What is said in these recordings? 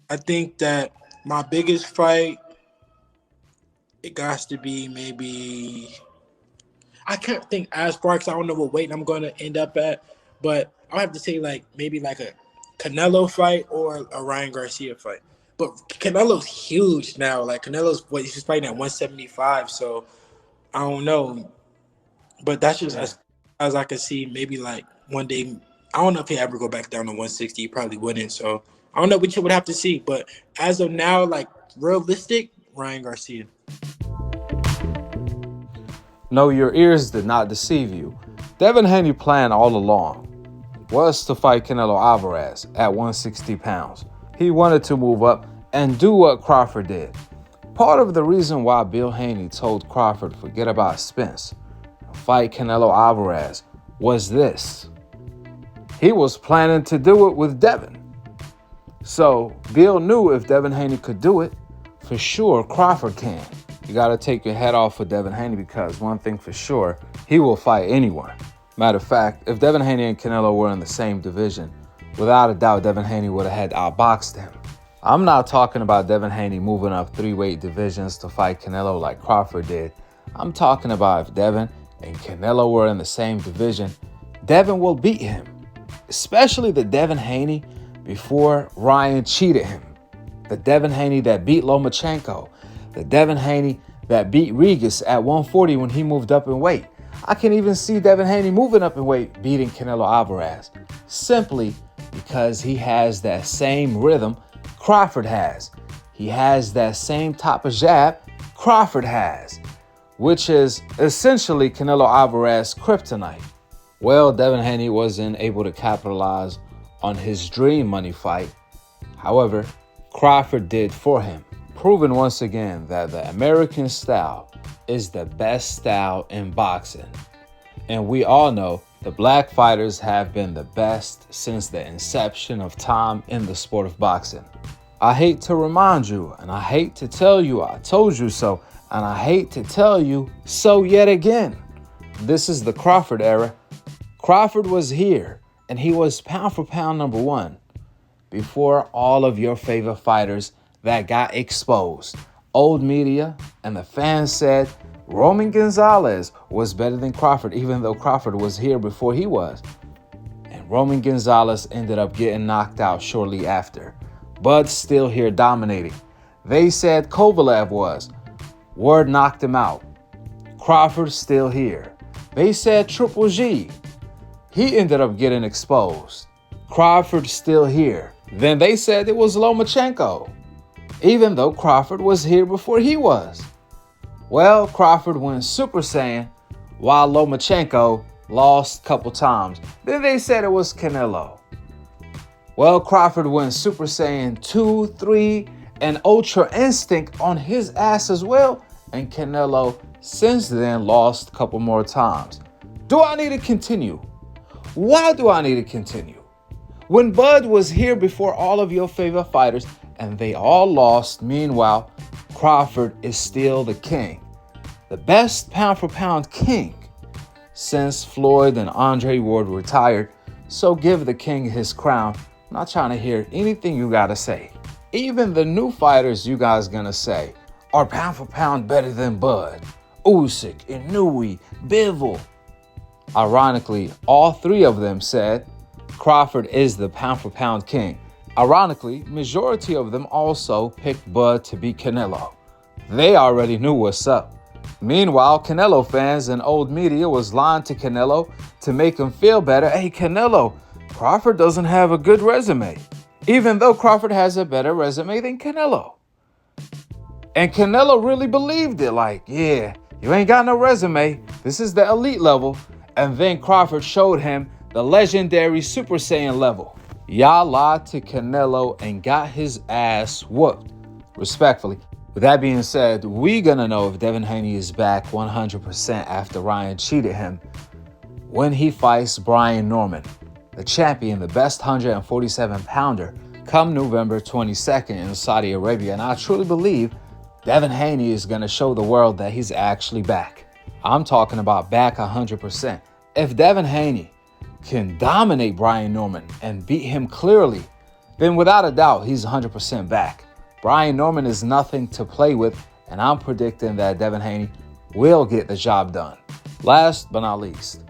I think that my biggest fight, it got to be maybe, I can't think as far because I don't know what weight I'm going to end up at, but I have to say like maybe like a Canelo fight or a Ryan Garcia fight. But Canelo's huge now. Like he's fighting at 175, so I don't know. But that's just Yeah. as I can see. Maybe like one day, I don't know if he ever go back down to 160. He probably wouldn't. So I don't know. We would have to see. But as of now, like realistic, Ryan Garcia. No, your ears did not deceive you. Devin Haney plan all along was to fight Canelo Alvarez at 160 pounds. He wanted to move up and do what Crawford did. Part of the reason why Bill Haney told Crawford forget about Spence and fight Canelo Alvarez was this. He was planning to do it with Devin. So Bill knew if Devin Haney could do it, for sure Crawford can. You got to take your head off for Devin Haney because one thing for sure, he will fight anyone. Matter of fact, if Devin Haney and Canelo were in the same division, without a doubt Devin Haney would have had outboxed him. I'm not talking about Devin Haney moving up 3 weight divisions to fight Canelo like Crawford did. I'm talking about if Devin and Canelo were in the same division, Devin will beat him. Especially the Devin Haney before Ryan cheated him. The Devin Haney that beat Lomachenko. The Devin Haney that beat Regis at 140 when he moved up in weight. I can even see Devin Haney moving up in weight beating Canelo Alvarez. Simply because he has that same rhythm Crawford has. He has that same type of jab Crawford has, which is essentially Canelo Alvarez's kryptonite. Well, Devin Haney wasn't able to capitalize on his dream money fight. However, Crawford did for him, proving once again that the American style is the best style in boxing. And we all know the black fighters have been the best since the inception of time in the sport of boxing. I hate to remind you, and I hate to tell you I told you so, and I hate to tell you so yet again. This is the Crawford era. Crawford was here, and he was pound for pound number one before all of your favorite fighters that got exposed. Old media and the fans said Roman Gonzalez was better than Crawford, even though Crawford was here before he was. And Roman Gonzalez ended up getting knocked out shortly after. Bud's still here dominating. They said Kovalev was. Word knocked him out. Crawford's still here. They said Triple G. He ended up getting exposed. Crawford's still here. Then they said it was Lomachenko, even though Crawford was here before he was. Well, Crawford went Super Saiyan while Lomachenko lost a couple times. Then they said it was Canelo. Well, Crawford went Super Saiyan 2, 3, and Ultra Instinct on his ass as well. And Canelo since then lost a couple more times. Do I need to continue? Why do I need to continue? When Bud was here before all of your favorite fighters and they all lost, meanwhile, Crawford is still the king. The best pound for pound king since Floyd and Andre Ward retired. So give the king his crown. I'm not trying to hear anything you gotta say. Even the new fighters you guys gonna say are pound for pound better than Bud, Usyk, Inoue, Bivol. Ironically, all three of them said Crawford is the pound for pound king. Ironically, majority of them also picked Bud to beat Canelo. They already knew what's up. Meanwhile, Canelo fans and old media was lying to Canelo to make him feel better. Hey, Canelo, Crawford doesn't have a good resume, even though Crawford has a better resume than Canelo. And Canelo really believed it, like, yeah, you ain't got no resume. This is the elite level. And then Crawford showed him the legendary Super Saiyan level. Y'all lied to Canelo and got his ass whooped, respectfully. With that being said, we gonna know if Devin Haney is back 100% after Ryan cheated him when he fights Brian Norman, the champion, the best 147-pounder, come November 22nd in Saudi Arabia. And I truly believe Devin Haney is gonna show the world that he's actually back. I'm talking about back 100%. If Devin Haney can dominate Brian Norman and beat him clearly, then without a doubt, he's 100% back. Brian Norman is nothing to play with, and I'm predicting that Devin Haney will get the job done. Last but not least,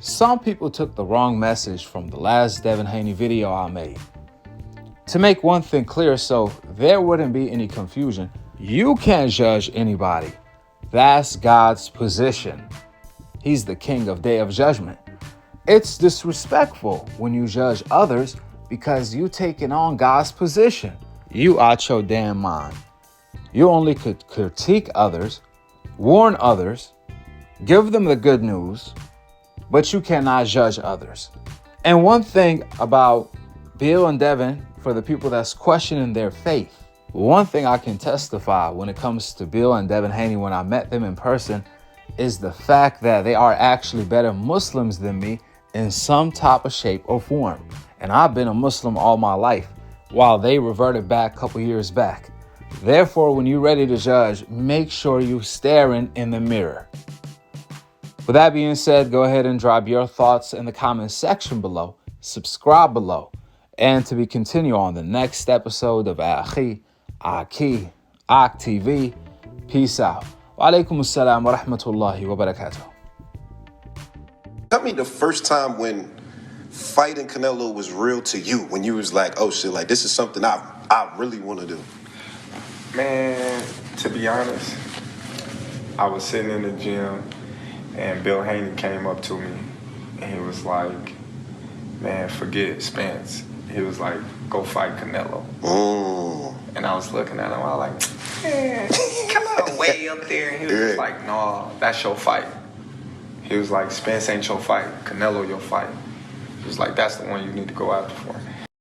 some people took the wrong message from the last Devin Haney video I made. To make one thing clear so there wouldn't be any confusion, you can't judge anybody. That's God's position. He's the king of Day of Judgment. It's disrespectful when you judge others because you taking on God's position. You out your damn mind. You only could critique others, warn others, give them the good news, but you cannot judge others. And one thing about Bill and Devin, for the people that's questioning their faith, one thing I can testify when it comes to Bill and Devin Haney when I met them in person is the fact that they are actually better Muslims than me in some type of shape or form. And I've been a Muslim all my life, while they reverted back a couple years back. Therefore, when you're ready to judge, make sure you're staring in the mirror. With that being said, go ahead and drop your thoughts in the comment section below, subscribe below, and to be continued on the next episode of Akhi, Akhi TV. Peace out. Wa alaikum assalam wa rahmatullahi wa barakatuh. Tell me the first time when fighting Canelo was real to you, when you was like, oh shit, like this is something I really want to do. Man, to be honest, I was sitting in the gym and Bill Haney came up to me and he was like, man, forget Spence. He was like, go fight Canelo. And I was looking at him, I was like, man, Canelo way up there. And he was just like, no, that's your fight. He was like, Spence ain't your fight, Canelo your fight. He was like, that's the one you need to go after for.